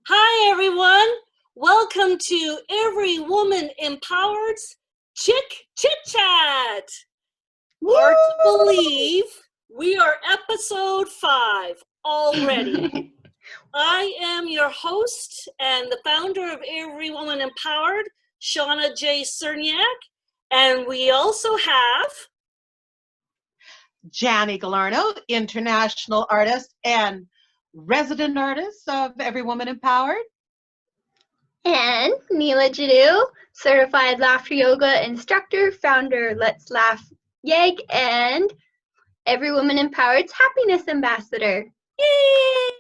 Hi, everyone. Welcome to Every Woman Empowered's Chit Chat. Hard to believe we are episode 5 already. I am your host and the founder of Every Woman Empowered, Shauna J. Cerniak, and we also have Jani Galarno, international artist and resident artist of Every Woman Empowered. And Neela and I, certified laughter yoga instructor, founder Let's Laugh Yeg, and Every Woman Empowered's happiness ambassador. Yay!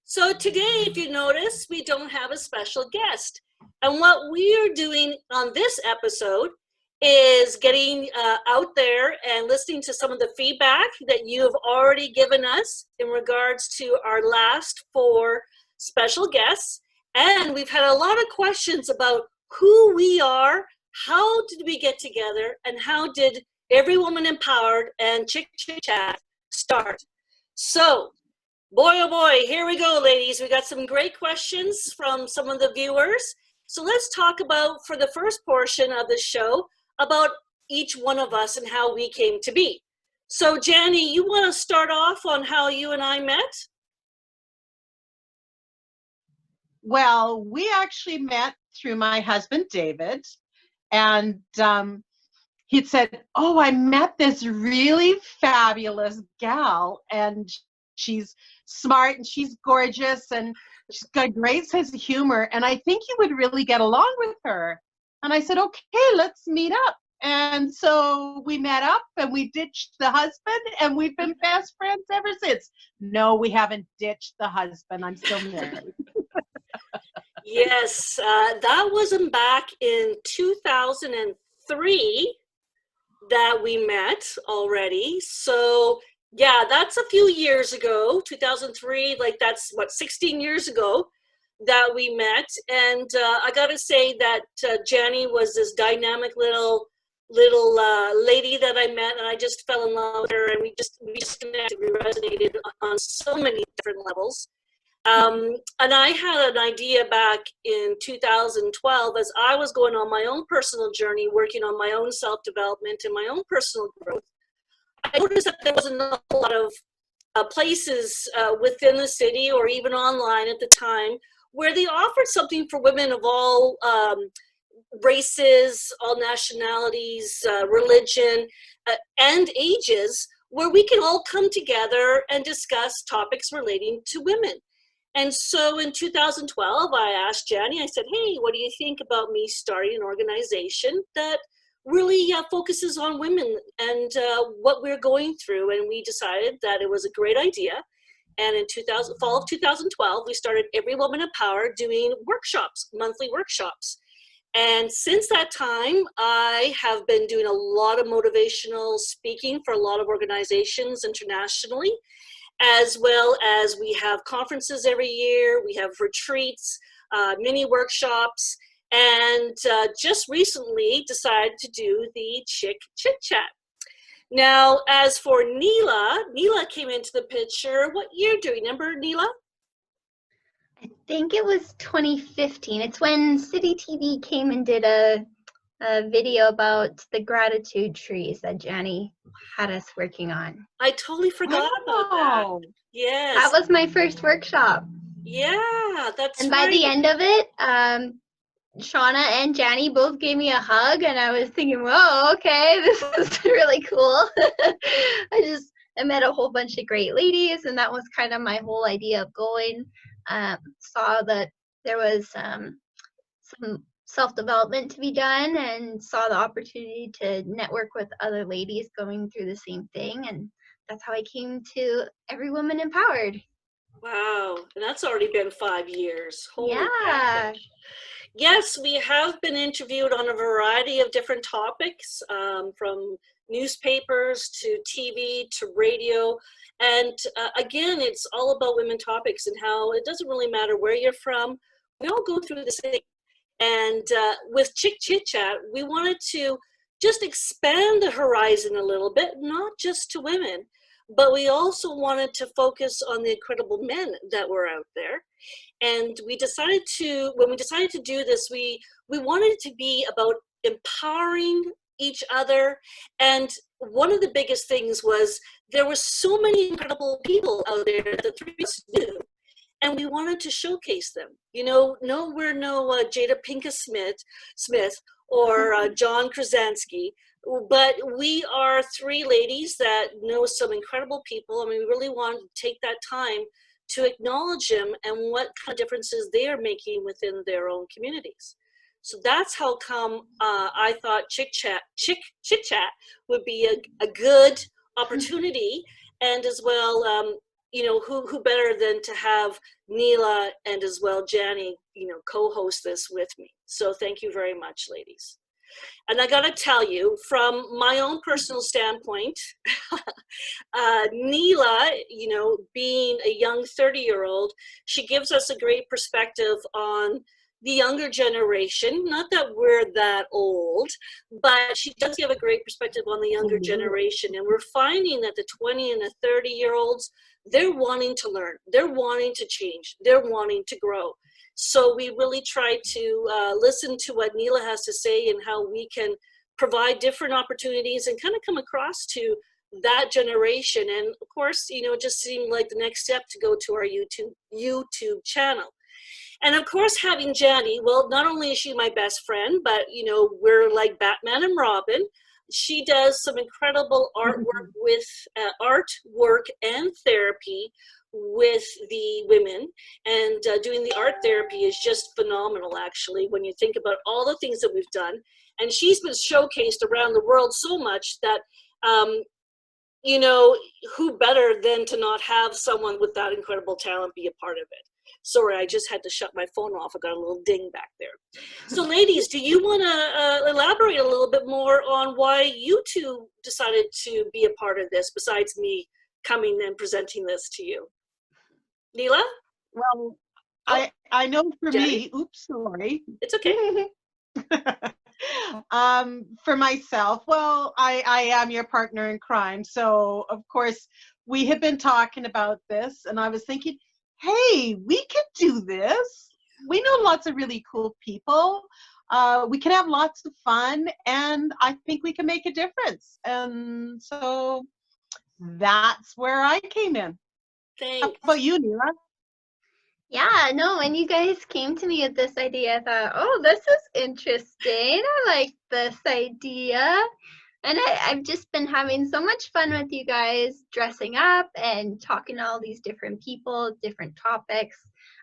So today, if you notice, we don't have a special guest. And what we are doing on this episode is getting out there and listening to some of the feedback that you have already given us in regards to our last 4 special guests. And we've had a lot of questions about who we are, how did we get together, and how did Every Woman Empowered and Chit Chat start. So, boy, oh boy, here we go, ladies. We got some great questions from some of the viewers. So let's talk about, for the first portion of the show, about each one of us and how we came to be. So, Jani, you want to start off on how you and I met? Well, we actually met through my husband, David, and he'd said, oh, I met this really fabulous gal, and she's smart, and she's gorgeous, and she's got a great sense of humor, and I think you would really get along with her. And I said, okay, let's meet up. And so we met up, and we ditched the husband, and we've been best friends ever since. No, we haven't ditched the husband. I'm still married. Yes, that wasn't back in 2003 that we met already. So yeah, that's a few years ago, 2003, like that's what, 16 years ago that we met. And I gotta say that Jani was this dynamic little lady that I met, and I just fell in love with her, and we just connected, we resonated on so many different levels. And I had an idea back in 2012 as I was going on my own personal journey, working on my own self-development and my own personal growth. I noticed that there wasn't a lot of places within the city or even online at the time where they offered something for women of all races, all nationalities, religion, and ages, where we can all come together and discuss topics relating to women. And so in 2012, I asked Jani, I said, hey, what do you think about me starting an organization that really focuses on women and what we're going through? And we decided that it was a great idea. And in fall of 2012, we started Every Woman Empowered doing workshops, monthly workshops. And since that time, I have been doing a lot of motivational speaking for a lot of organizations internationally, as well as we have conferences every year, we have retreats, mini workshops, and just recently decided to do the Chit Chat. Now, as for Neela came into the picture. What year do you remember, Neela? I think it was 2015. It's when City TV came and did a video about the gratitude trees that Jani had us working on. I totally forgot about that. Yes. That was my first workshop. Yeah, that's And by the end of it, Shauna and Jani both gave me a hug, and I was thinking, whoa, okay, this is really cool. I met a whole bunch of great ladies, and that was kind of my whole idea of going. Saw that there was some self-development to be done, and saw the opportunity to network with other ladies going through the same thing, and that's how I came to Every Woman Empowered. Wow, and that's already been 5 years. Holy yeah. gosh. Yes, we have been interviewed on a variety of different topics, from newspapers to TV to radio. And again, it's all about women topics and how it doesn't really matter where you're from. We all go through the same. And with Chit Chat, we wanted to just expand the horizon a little bit, not just to women, but we also wanted to focus on the incredible men that were out there. And when we decided to do this, we wanted it to be about empowering each other. And one of the biggest things was there were so many incredible people out there that the three of us knew. And we wanted to showcase them. You know, no, we're no Jada Pinkett Smith or John Krasinski, but we are three ladies that know some incredible people. I mean, we really wanted to take that time to acknowledge them and what kind of differences they are making within their own communities. So that's how come I thought Chit Chat would be a good opportunity, and as well, you know, who better than to have Neela and as well Jani, you know, co-host this with me. So thank you very much, ladies. And I gotta tell you, from my own personal standpoint, Neela, you know, being a young 30-year-old, she gives us a great perspective on the younger generation. Not that we're that old, but she does give a great perspective on the younger generation. And we're finding that the 20 and the 30-year-olds, they're wanting to learn, they're wanting to change, they're wanting to grow. So we really try to listen to what Neela has to say and how we can provide different opportunities and kind of come across to that generation. And of course, you know, it just seemed like the next step to go to our YouTube channel. And of course, having Jani, well, not only is she my best friend, but, you know, we're like Batman and Robin. She does some incredible artwork with artwork and therapy with the women, and doing the art therapy is just phenomenal, actually, when you think about all the things that we've done. And she's been showcased around the world so much that, you know, who better than to not have someone with that incredible talent be a part of it. Sorry, I just had to shut my phone off. I got a little ding back there. So ladies, do you want to elaborate a little bit more on why you two decided to be a part of this, besides me coming and presenting this to you? Neela? Well, I know for me, oops, sorry. It's okay. For myself, well, I am your partner in crime. So of course we had been talking about this, and I was thinking, hey, we could do this. We know lots of really cool people. We can have lots of fun, and I think we can make a difference. And so that's where I came in. Thanks. How about you, Neela? Yeah, no, when you guys came to me with this idea, I thought, oh, this is interesting. I like this idea. And I've just been having so much fun with you guys, dressing up and talking to all these different people, different topics.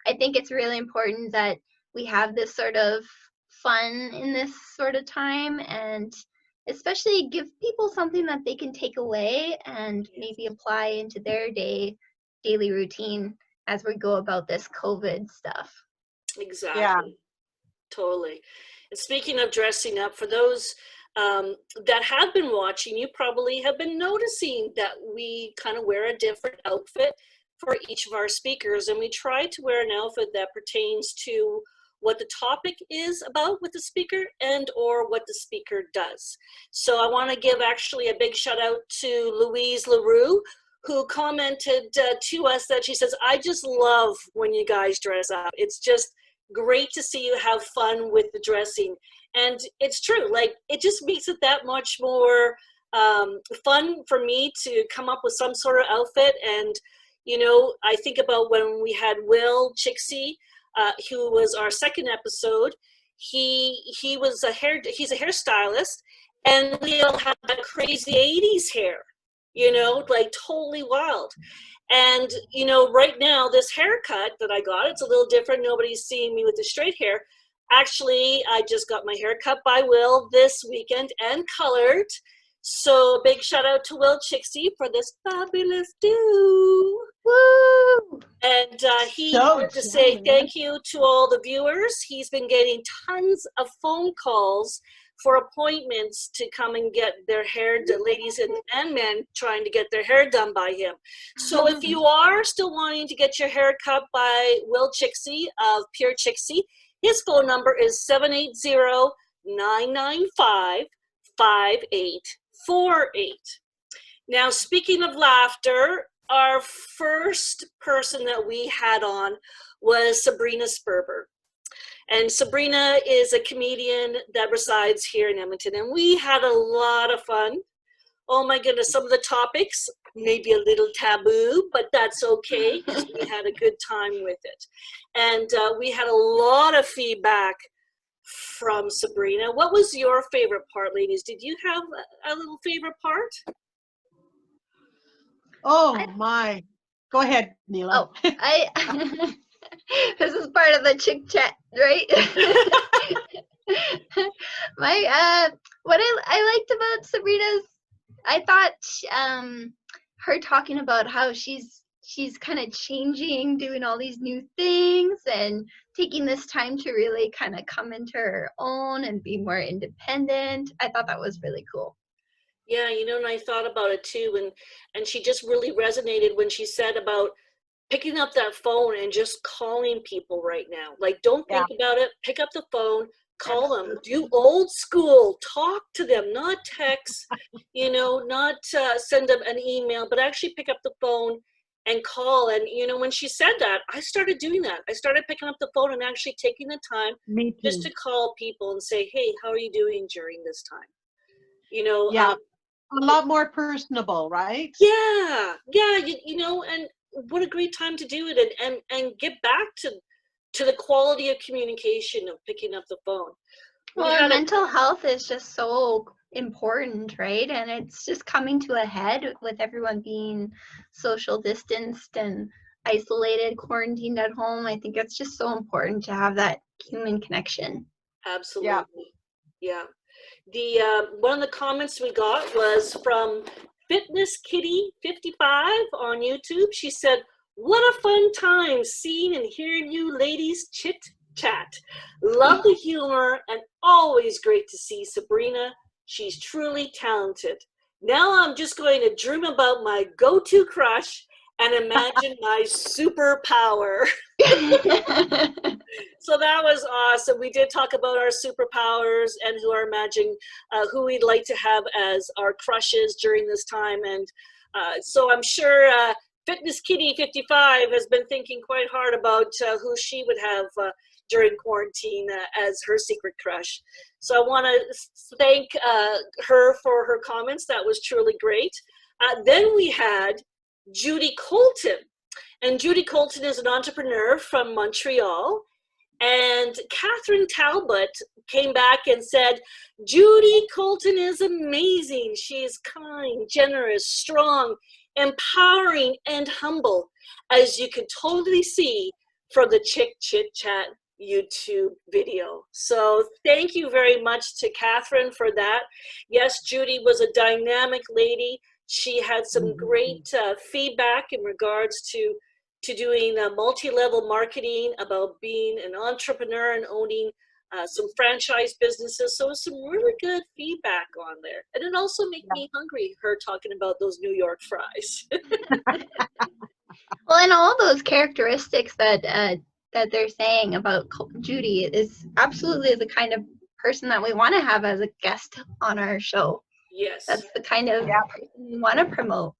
I think it's really important that we have this sort of fun in this sort of time, and especially give people something that they can take away and maybe apply into their daily routine as we go about this COVID stuff. Exactly. Yeah. Totally. And speaking of dressing up, for those that have been watching, you probably have been noticing that we kind of wear a different outfit for each of our speakers, and we try to wear an outfit that pertains to what the topic is about with the speaker and or what the speaker does. So I want to give actually a big shout out to Louise LaRue, who commented to us that she says, I just love when you guys dress up. It's just great to see you have fun with the dressing. And it's true, like, it just makes it that much more fun for me to come up with some sort of outfit. And, you know, I think about when we had Will Chicksi, who was our second episode. He was he's a hairstylist, and we all had that crazy 80s hair, you know, like totally wild. And, you know, right now, this haircut that I got, it's a little different. Nobody's seeing me with the straight hair. Actually, I just got my hair cut by Will this weekend and colored. So big shout out to Will Chicksi for this fabulous do. Woo! And he wanted to say thank you to all the viewers. He's been getting tons of phone calls for appointments to come and get their hair done, ladies and men trying to get their hair done by him. So if you are still wanting to get your hair cut by Will Chicksi of Pure Chicksi, his phone number is 780-995-5848. Now, speaking of laughter, our first person that we had on was Sabrina Sperber. And Sabrina is a comedian that resides here in Edmonton, and we had a lot of fun. Oh my goodness, some of the topics may be a little taboo, but that's okay because we had a good time with it. And we had a lot of feedback from Sabrina. What was your favorite part, ladies? Did you have a little favorite part? Oh my. Go ahead, Neela. Oh, this is part of the chick chat, right? What I liked about Sabrina's, I thought her talking about how she's kind of changing, doing all these new things and taking this time to really kind of come into her own and be more independent. I thought that was really cool. Yeah, you know, and I thought about it too, and she just really resonated when she said about picking up that phone and just calling people right now. Like, don't think about it. Pick up the phone, call them. Do old school. Talk to them, not text, you know, not send them an email, but actually pick up the phone and call. And, you know, when she said that, I started doing that. I started picking up the phone and actually taking the time just to call people and say, hey, how are you doing during this time? You know, a lot more personable, right? Yeah, you know, and what a great time to do it and get back to the quality of communication of picking up the phone. Well, mental health is just so important, right? And it's just coming to a head with everyone being social distanced and isolated, quarantined at home. I think it's just so important to have that human connection. Absolutely. Yeah. The one of the comments we got was from Fitness Kitty 55 on YouTube. She said, what a fun time seeing and hearing you ladies chit chat. Love the humor and always great to see Sabrina. She's truly talented. Now I'm just going to dream about my go-to crush and imagine my superpower. So that was awesome. We did talk about our superpowers and who are imagining who we'd like to have as our crushes during this time. And so I'm sure Fitness Kitty 55 has been thinking quite hard about who she would have during quarantine as her secret crush. So I want to thank her for her comments. That was truly great. Then we had Judy Colton. And Judy Colton is an entrepreneur from Montreal. And Catherine Talbot came back and said, Judy Colton is amazing. She is kind, generous, strong, empowering, and humble, as you can totally see from the Chick Chit Chat YouTube video. So thank you very much to Catherine for that. Yes, Judy was a dynamic lady. She had some great feedback in regards to doing multi-level marketing, about being an entrepreneur and owning some franchise businesses. So some really good feedback on there. And it also made me hungry, her talking about those New York fries. Well, and all those characteristics that they're saying about Judy is absolutely the kind of person that we want to have as a guest on our show. Yes. That's the kind of person we want to promote.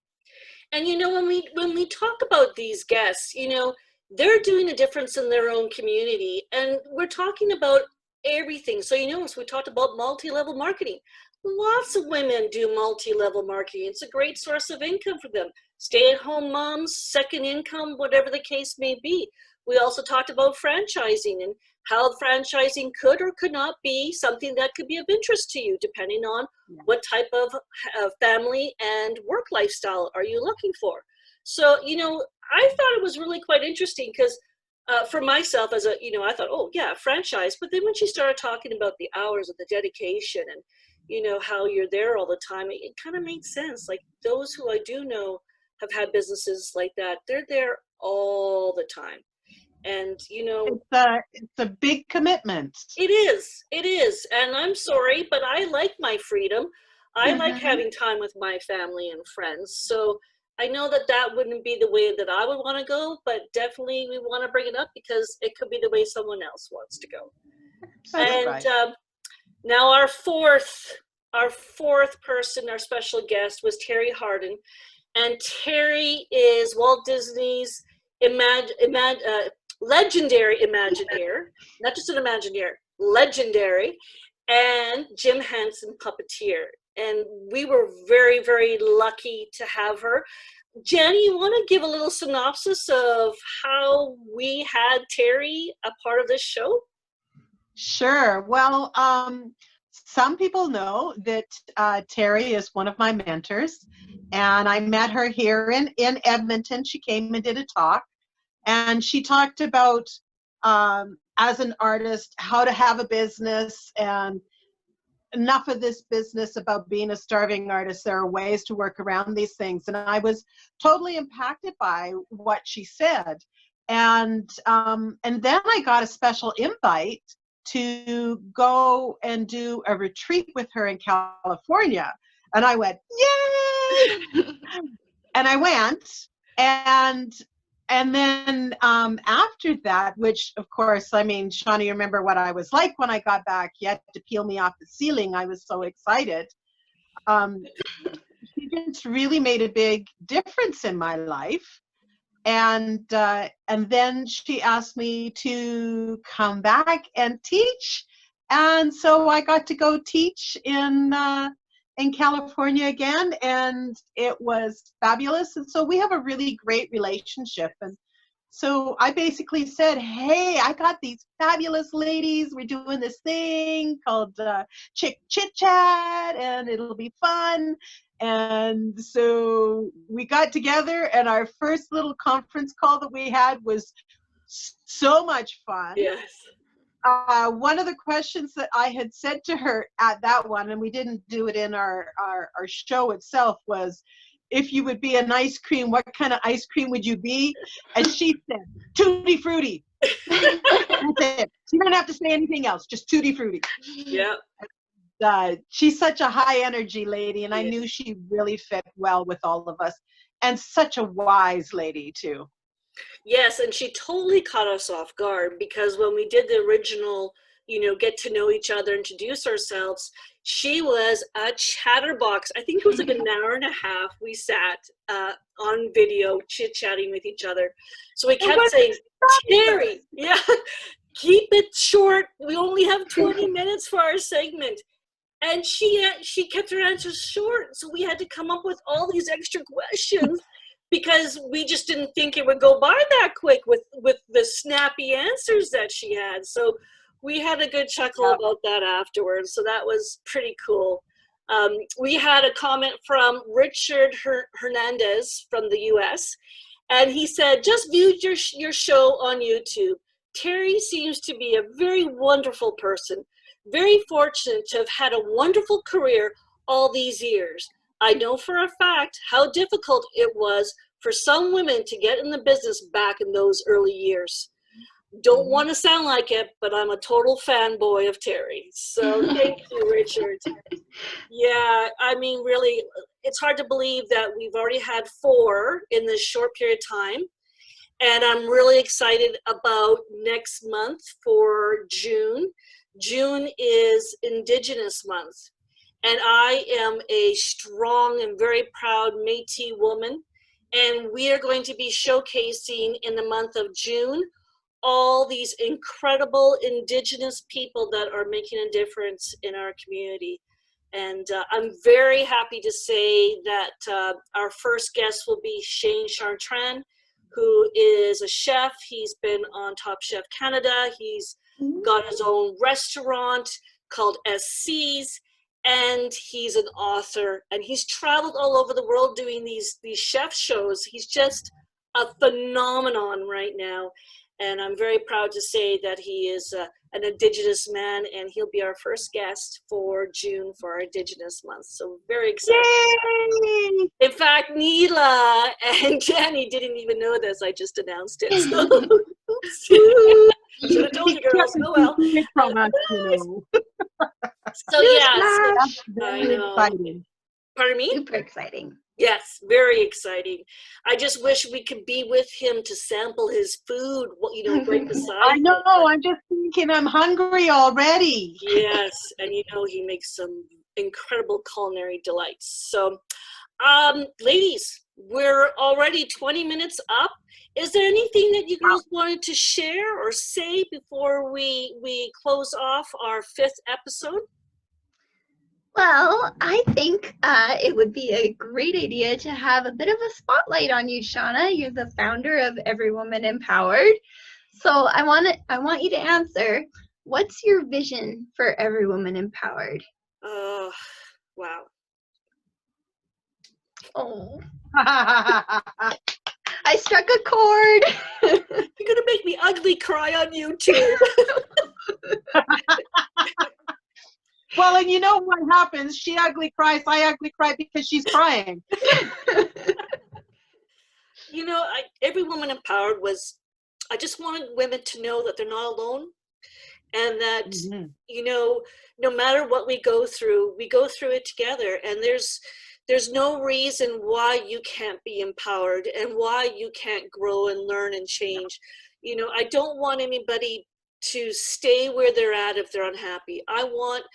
And you know, when we talk about these guests, you know, they're doing a difference in their own community, and we're talking about everything. So you know, so we talked about multi-level marketing. Lots of women do multi-level marketing. It's a great source of income for them. Stay-at-home moms, second income, whatever the case may be. We also talked about franchising and how franchising could or could not be something that could be of interest to you, depending on what type of family and work lifestyle are you looking for. So, you know, I thought it was really quite interesting because for myself as a, you know, I thought, oh yeah, franchise. But then when she started talking about the hours of the dedication and, you know, how you're there all the time, it kind of made sense. Like those who I do know have had businesses like that, they're there all the time. And, you know, it's a big commitment. It is. And I'm sorry, but I like my freedom. I like having time with my family and friends. So I know that that wouldn't be the way that I would want to go, but definitely we want to bring it up because it could be the way someone else wants to go. That's right. Now our fourth person, our special guest was Terri Hardin. And Terri is Walt Disney's legendary Imagineer, not just an Imagineer, legendary, and Jim Henson Puppeteer. And we were very, very lucky to have her. Jani, you want to give a little synopsis of how we had Terri a part of this show? Sure. Well, some people know that Terri is one of my mentors, and I met her here in Edmonton. She came and did a talk, and she talked about, as an artist, how to have a business, and enough of this business about being a starving artist. There are ways to work around these things. And I was totally impacted by what she said. And then I got a special invite to go and do a retreat with her in California. And I went, yay! And I went, and then after that, which of course, I mean, Shauna, you remember what I was like when I got back. You had to peel me off the ceiling. I was so excited. She just really made a big difference in my life. And then she asked me to come back and teach. And so I got to go teach in California again, and it was fabulous. And so we have a really great relationship. And so I basically said, hey, I got these fabulous ladies. We're doing this thing called Chit Chat, and it'll be fun. And so we got together, and our first little conference call that we had was so much fun. Yes. One of the questions that I had said to her at that one, and we didn't do it in our show itself, was, if you would be an ice cream, what kind of ice cream would you be? And she said, Tutti Frutti. That's it. You don't have to say anything else, just Tutti Frutti. Yeah. She's such a high energy lady, and I knew she really fit well with all of us, and such a wise lady too. Yes, and she totally caught us off guard, because when we did the original, get to know each other, introduce ourselves, she was a chatterbox. I think it was like an hour and a half we sat on video chit-chatting with each other. So we kept saying, Terri, yeah, keep it short. We only have 20 minutes for our segment. And she kept her answers short. So we had to come up with all these extra questions, because we just didn't think it would go by that quick with the snappy answers that she had. So we had a good chuckle about that afterwards. So that was pretty cool. We had a comment from Richard Hernandez from the US. And he said, just viewed your show on YouTube. Terri seems to be a very wonderful person. Very fortunate to have had a wonderful career all these years. I know for a fact how difficult it was for some women to get in the business back in those early years. Don't want to sound like it, but I'm a total fanboy of Terri. So thank you, Richard. Yeah, I mean, really, it's hard to believe that we've already had 4 in this short period of time. And I'm really excited about next month for June. June is Indigenous month. And I am a strong and very proud Métis woman. And we are going to be showcasing in the month of June all these incredible Indigenous people that are making a difference in our community. And I'm very happy to say that our first guest will be Shane Chartrand, who is a chef. He's been on Top Chef Canada. He's got his own restaurant called SC's. And he's an author, and he's traveled all over the world doing these chef shows. He's just a phenomenon right now, and I'm very proud to say that he is an Indigenous man, and he'll be our first guest for June for our Indigenous month. So very excited. Yay! In fact, Neela and Jani didn't even know this. I just announced it. So, should have told you girls. Oh well. So yeah, I know. Exciting. Pardon me? Super exciting. Yes, very exciting. I just wish we could be with him to sample his food, right beside I know, him. I'm just thinking I'm hungry already. Yes, and he makes some incredible culinary delights. So, ladies, we're already 20 minutes up. Is there anything that you girls wanted to share or say before we close off our 5th episode? Well, I think it would be a great idea to have a bit of a spotlight on you, Shauna. You're the founder of Every Woman Empowered. So I want you to answer, what's your vision for Every Woman Empowered? Oh, wow. Oh. I struck a chord. You're gonna make me ugly cry on YouTube. Well, and you know what happens? She ugly cries, I ugly cry because she's crying. You know, Every Woman Empowered was, I just wanted women to know that they're not alone, and that, you know, no matter what we go through it together, and there's no reason why you can't be empowered and why you can't grow and learn and change. You know, I don't want anybody to stay where they're at if they're unhappy. I want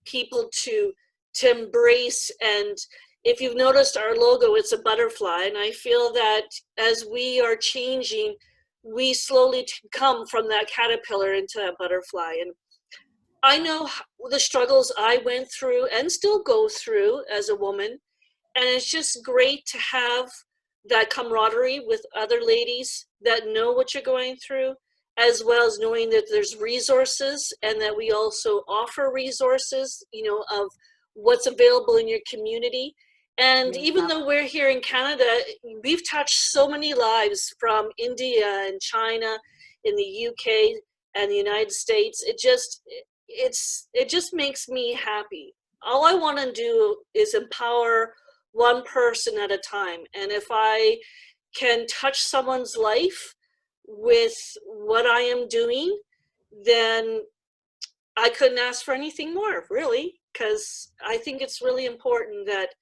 people to embrace, and if you've noticed our logo, it's a butterfly, and I feel that as we are changing, we slowly come from that caterpillar into that butterfly. And I know the struggles I went through and still go through as a woman, and it's just great to have that camaraderie with other ladies that know what you're going through, as well as knowing that there's resources and that we also offer resources, you know, of what's available in your community. And even though we're here in Canada, we've touched so many lives from India and China, in the UK and the United States. It just makes me happy. All I want to do is empower one person at a time. And if I can touch someone's life with what I am doing, then I couldn't ask for anything more, really, because I think it's really important that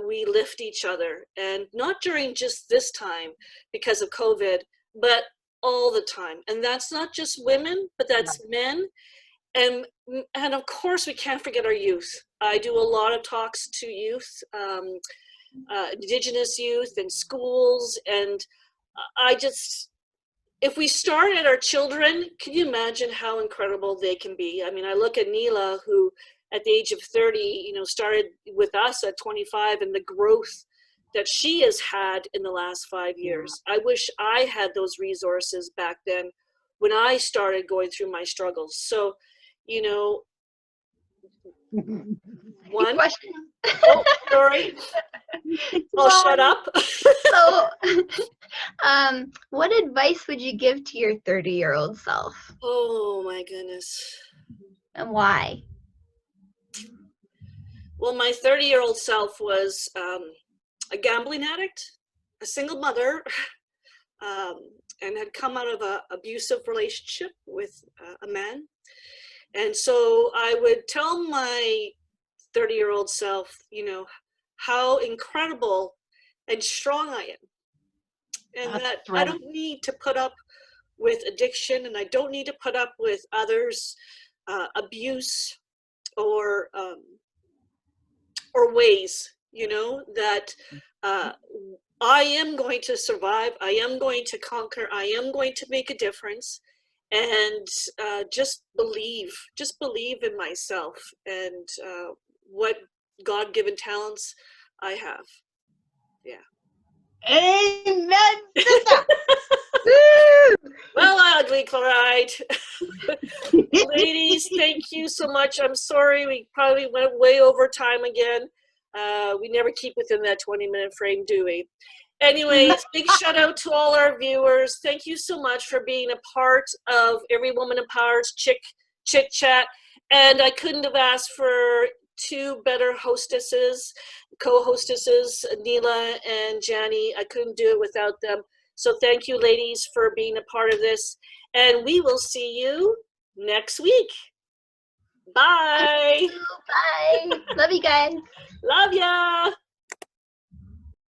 we lift each other, and not during just this time because of COVID, but all the time. And that's not just women, but that's men. And of course, we can't forget our youth. I do a lot of talks to youth, Indigenous youth in schools, and if we start at our children, can you imagine how incredible they can be? I mean, I look at Neela, who at the age of 30, you know, started with us at 25, and the growth that she has had in the last 5 years. I wish I had those resources back then when I started going through my struggles. So, you know, one question. Oh, sorry. I'll shut up. So, what advice would you give to your 30-year-old self? Oh my goodness. And why? Well, my 30-year-old self was a gambling addict, a single mother, and had come out of an abusive relationship with a man. And so I would tell my 30-year-old self, you know, how incredible and strong I am. And that I don't need to put up with addiction, and I don't need to put up with others' abuse or ways, you know, that I am going to survive, I am going to conquer, I am going to make a difference, and just believe in myself and what God-given talents I have. Yeah. Amen. Well, ugly cried. Ladies, thank you so much. I'm sorry we probably went way over time again. We never keep within that 20-minute frame, do we? Anyways, big shout out to all our viewers. Thank you so much for being a part of Every Woman Empowered's Chit Chat. And I couldn't have asked for two better hostesses, co-hostesses, Neela and Jani. I couldn't do it without them. So thank you, ladies, for being a part of this. And we will see you next week. Bye. Bye. Love you guys. Love ya.